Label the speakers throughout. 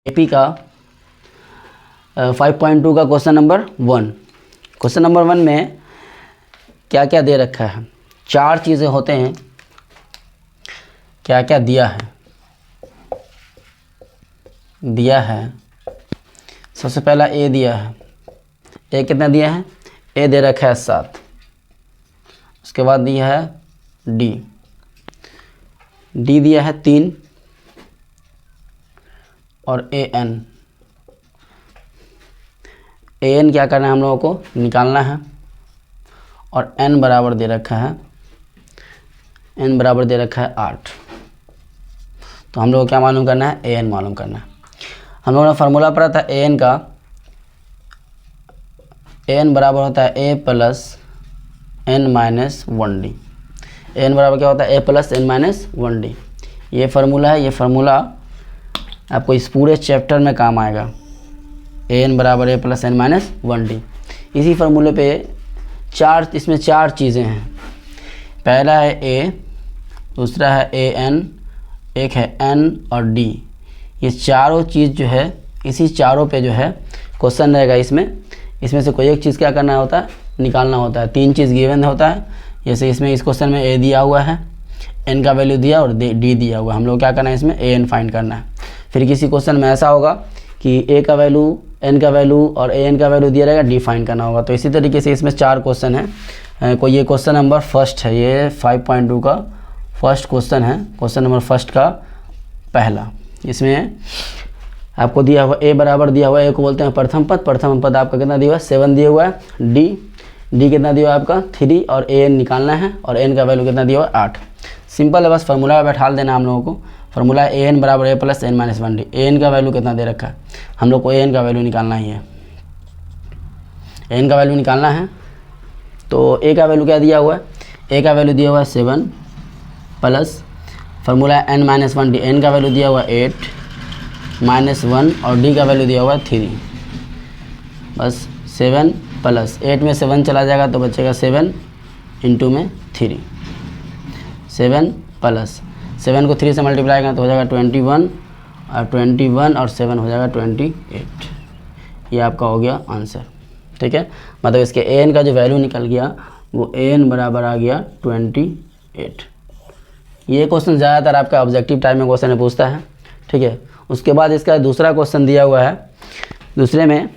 Speaker 1: AP का 5.2 का question number 1। Question number 1 में क्या क्या दे रखा है, 4 चीज़ें होते हैं। क्या क्या दिया है सबसे पहला ए दिया है। ए कितना दिया है? ए दे रखा है 7। उसके बाद दिया है डी दिया है 3 और ए एन क्या करना है, हम लोगों को निकालना है। और एन बराबर दे रखा है 8। तो हम लोग को क्या मालूम करना है? ए एन मालूम करना है। हम लोगों ने फार्मूला पढ़ा था ए एन का। ए एन बराबर होता है ए plus N minus 1 D. A N बराबर क्या होता है? ए प्लस एन माइनस 1 डी। ये फार्मूला है। ये फार्मूला आपको इस पूरे चैप्टर में काम आएगा। ए एन बराबर ए प्लस एन माइनस 1 डी। इसी फार्मूले पे इसमें 4 चीज़ें हैं। पहला है ए, दूसरा है ए एन, एक है एन और डी। ये चारों चीज़ जो है, इसी चारों पे जो है क्वेश्चन रहेगा। इसमें से कोई एक चीज़ क्या करना होता है? निकालना होता है। 3 चीज़ गिवन होता है। जैसे इसमें इस क्वेश्चन में ए दिया हुआ है, एन का वैल्यू दिया और डी दिया हुआ है। हम लोग क्या करना है? इसमें ए एन फाइंड करना है। फिर किसी क्वेश्चन में ऐसा होगा कि ए का वैल्यू, एन का वैल्यू और ए एन का वैल्यू दिया रहेगा, डी फाइंड करना होगा। तो इसी तरीके से इसमें 4 क्वेश्चन है। कोई ये क्वेश्चन नंबर फर्स्ट है, ये 5.2 का फर्स्ट क्वेश्चन है। क्वेश्चन नंबर फर्स्ट का पहला। इसमें आपको दिया हुआ ए बराबर दिया हुआ है, ए को बोलते हैं प्रथम पद। प्रथम पद आपका कितना दिया हुआ है? 7 दिया हुआ है। डी कितना दिया हुआ है आपका? 3 और ए एन निकालना है। और एन का वैल्यू कितना दिया हुआ है? 8। सिंपल है, बस फार्मूला में बैठा देना हम लोगों को। फार्मूला ए एन बराबर ए plus N minus 1 D. A N का वैल्यू कितना दे रखा है? हम लोग को ए एन का वैल्यू निकालना ही है। ए एन का वैल्यू निकालना है। तो ए का वैल्यू क्या दिया हुआ है? ए का वैल्यू दिया हुआ है 7 plus formula N minus 1 D. N का वैल्यू दिया हुआ है 8 माइनस 1 और डी का वैल्यू दिया हुआ है 3। बस 7 प्लस 8 में 7 चला जाएगा तो बचेगा 7 इंटू में 3। 7 प्लस 7 को 3 से मल्टीप्लाई करें तो हो जाएगा 21 और 21 और 7 हो जाएगा 28। ये आपका हो गया आंसर। ठीक है, मतलब इसके ए एन का जो वैल्यू निकल गया वो ए एन बराबर आ गया 28। ये क्वेश्चन ज़्यादातर आपका ऑब्जेक्टिव टाइप में क्वेश्चन पूछता है। ठीक है, उसके बाद इसका दूसरा क्वेश्चन दिया हुआ है। दूसरे में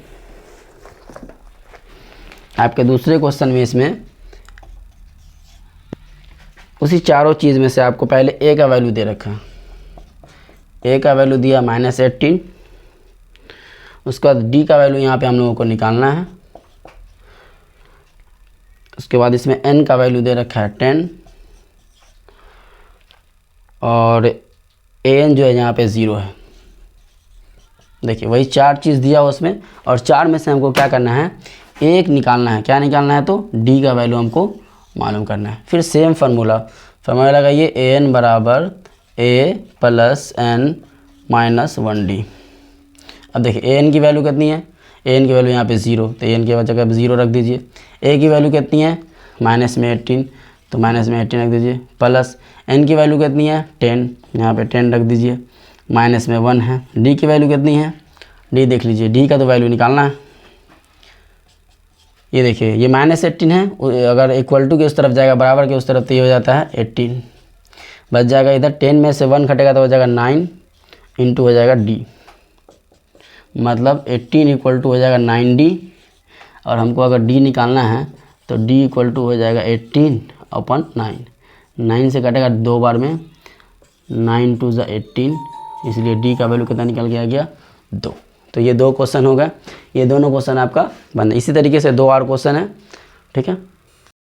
Speaker 1: आपके दूसरे क्वेश्चन में इसमें उसी चारों चीज़ में से आपको पहले ए का वैल्यू दे रखा है। ए का वैल्यू दिया -18। उसके बाद डी का वैल्यू यहाँ पे हम लोगों को निकालना है। उसके बाद इसमें एन का वैल्यू दे रखा है 10 और ए एन जो है यहाँ पे 0 है। देखिए वही 4 चीज़ दिया हुआ उसमें, और 4 में से हमको क्या करना है? एक निकालना है। क्या निकालना है? तो डी का वैल्यू हमको मालूम करना है। फिर सेम फार्मूला लगाइए। ए एन बराबर ए प्लस एन माइनस 1 डी। अब देखिए ए एन की वैल्यू कितनी है? ए एन की वैल्यू यहाँ पे 0, तो ए एन की जगह 0 रख दीजिए। ए की वैल्यू कितनी है? माइनस में 18, तो माइनस में 18 रख दीजिए। प्लस एन की वैल्यू कितनी है? 10, यहाँ पे 10 रख दीजिए। माइनस में 1 है। डी की वैल्यू कितनी है? डी देख लीजिए, डी का तो वैल्यू निकालना है। ये देखिए ये -18 है, अगर इक्वल टू के उस तरफ जाएगा, बराबर के उस तरफ, तो ये हो जाता है 18। बच जाएगा इधर 10 में से 1 घटेगा तो हो जाएगा 9 इंटू हो जाएगा डी। मतलब 18 इक्वल टू हो जाएगा 9D। और हमको अगर डी निकालना है तो डी इक्वल टू हो जाएगा 18/9। 9 से कटेगा 2 बार में, 9 2 = 18, इसलिए डी का वैल्यू कितना निकल गया? 2। तो ये 2 क्वेश्चन हो गए। ये दोनों क्वेश्चन आपका बन। इसी तरीके से 2 और क्वेश्चन है। ठीक है।